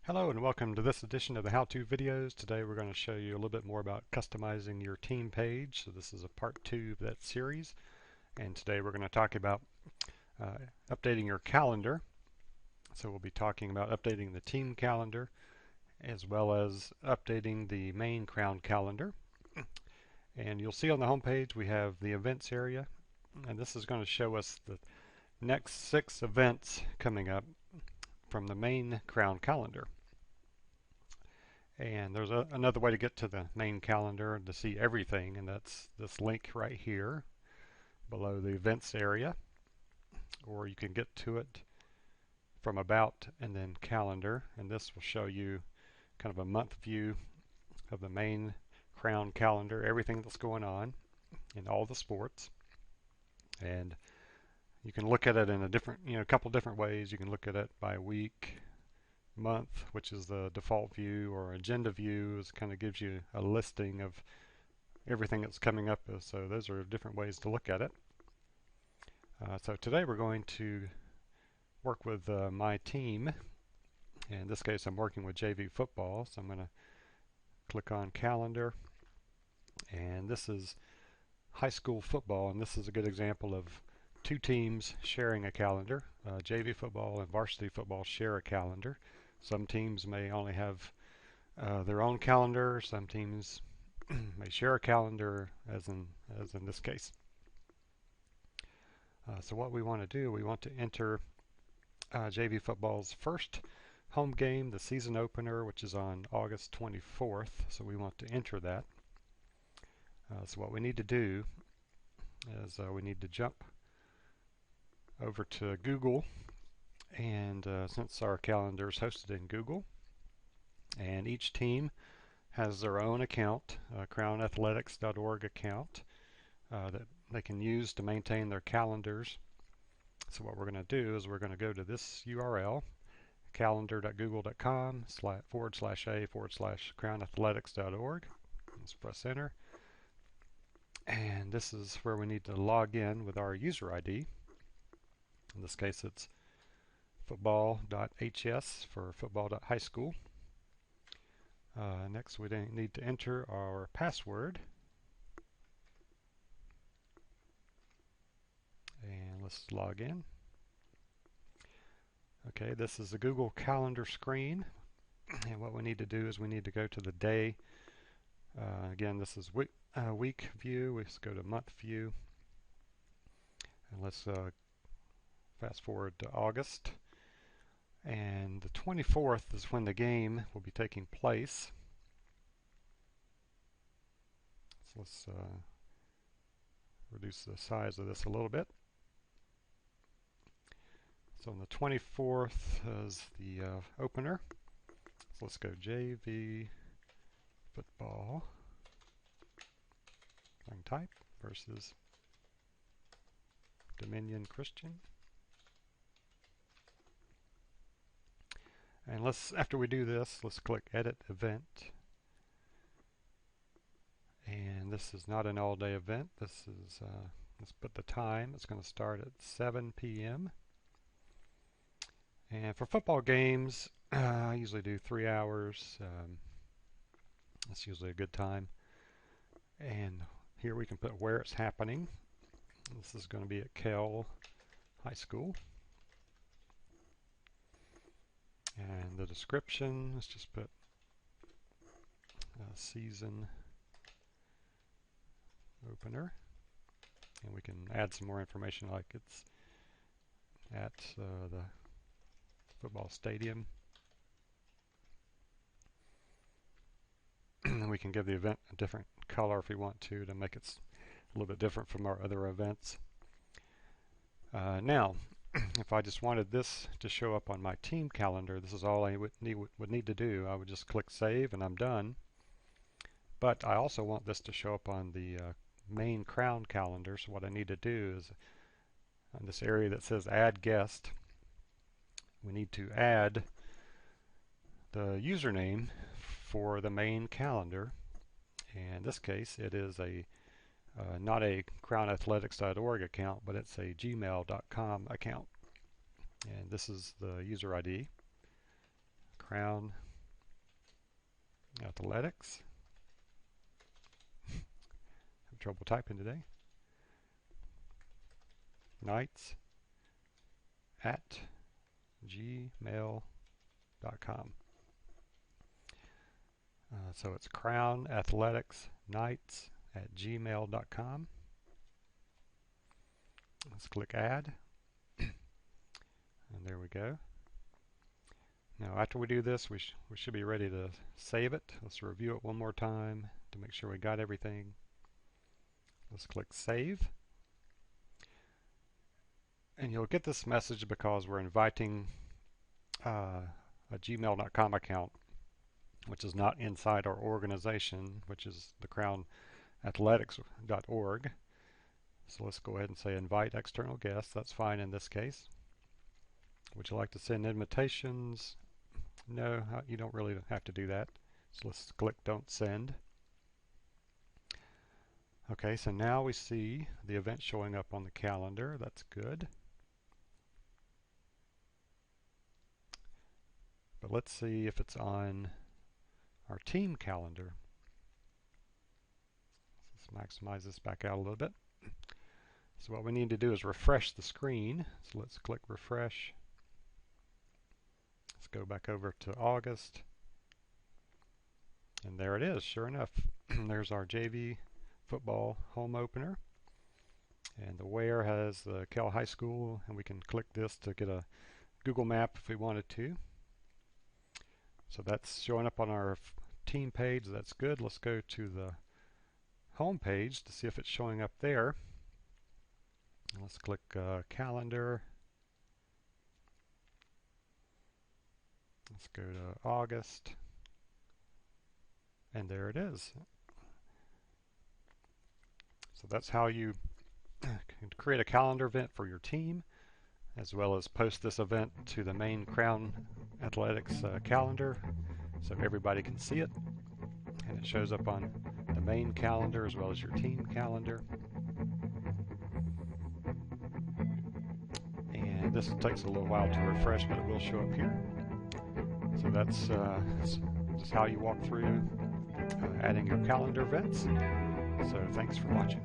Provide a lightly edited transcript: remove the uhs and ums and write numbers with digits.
Hello and welcome to this edition of the How-To Videos. Today we're going to show you a little bit more about customizing your team page. So this is a part 2 of that series, and today we're going to talk about updating your calendar. So we'll be talking about updating the team calendar as well as updating the main Crown calendar. And you'll see on the home page we have the events area, and this is going to show us the next 6 events coming up from the main Crown calendar. And there's another way to get to the main calendar to see everything, and that's this link right here below the events area. Or you can get to it from about and then calendar, and this will show you kind of a month view of the main Crown calendar, everything that's going on in all the sports. And you can look at it in a couple different ways. You can look at it by week, month, which is the default view, or agenda view is kind of gives you a listing of everything that's coming up. So those are different ways to look at it. So today we're going to work with my team. In this case I'm working with JV football, so I'm going to click on calendar, and this is high school football, and this is a good example of two teams sharing a calendar. JV football and varsity football share a calendar. Some teams may only have their own calendar. Some teams may share a calendar, as in this case. So what we want to do, we want to enter JV football's first home game, the season opener, which is on August 24th. So we want to enter that. So what we need to do is we need to jump over to Google, and since our calendar is hosted in Google, and each team has their own account, crownathletics.org account that they can use to maintain their calendars. So what we're going to do is we're going to go to this URL, calendar.google.com/a/crownathletics.org. Let's press enter. And this is where we need to log in with our user ID. In this case it's football.hs for football.highschool. Next we need to enter our password. And let's log in. Okay, this is the Google Calendar screen. And what we need to do is we need to go to the day. Again, this is week view. Let's go to month view. And let's fast forward to August. And the 24th is when the game will be taking place. So let's reduce the size of this a little bit. So on the 24th is the opener. So let's go JV football, type, versus Dominion Christian. And after we do this, let's click Edit Event. And this is not an all-day event. This is, let's put the time. It's going to start at 7 p.m. And for football games, I usually do 3 hours. That's usually a good time. And here we can put where it's happening. This is going to be at Kell High School. And the description, let's just put season opener. And we can add some more information, like it's at the football stadium. And we can give the event a different color if we want to make it a little bit different from our other events. Now, if I just wanted this to show up on my team calendar, this is all I would need to do. I would just click save and I'm done. But I also want this to show up on the main Crown calendar. So what I need to do is, on this area that says add guest, we need to add the username for the main calendar. And in this case it is not a crownathletics.org account, but it's a gmail.com account. And this is the user ID, Crown Athletics. Have trouble typing today. Knights at gmail.com. So it's Crown Athletics Knights at gmail.com. Let's click add. And there we go. Now after we do this, we should be ready to save it. Let's review it one more time to make sure we got everything. Let's click save. And you'll get this message because we're inviting a gmail.com account, which is not inside our organization, which is the crownathletics.org. So let's go ahead and say invite external guests. That's fine in this case. Would you like to send invitations? No, you don't really have to do that. So let's click don't send. Okay, so now we see the event showing up on the calendar. That's good. But let's see if it's on our team calendar. Let's maximize this back out a little bit. So what we need to do is refresh the screen. So let's click refresh. Let's go back over to August. And there it is, sure enough. There's our JV football home opener. And the where has the Kell High School, and we can click this to get a Google map if we wanted to. So that's showing up on our team page. That's good. Let's go to the home page to see if it's showing up there. Let's click calendar. Let's go to August. And there it is. So that's how you can create a calendar event for your team, as well as post this event to the main Crown Athletics calendar so everybody can see it. And it shows up on the main calendar as well as your team calendar. And this takes a little while to refresh, but it will show up here. So that's just how you walk through adding your calendar events. So thanks for watching.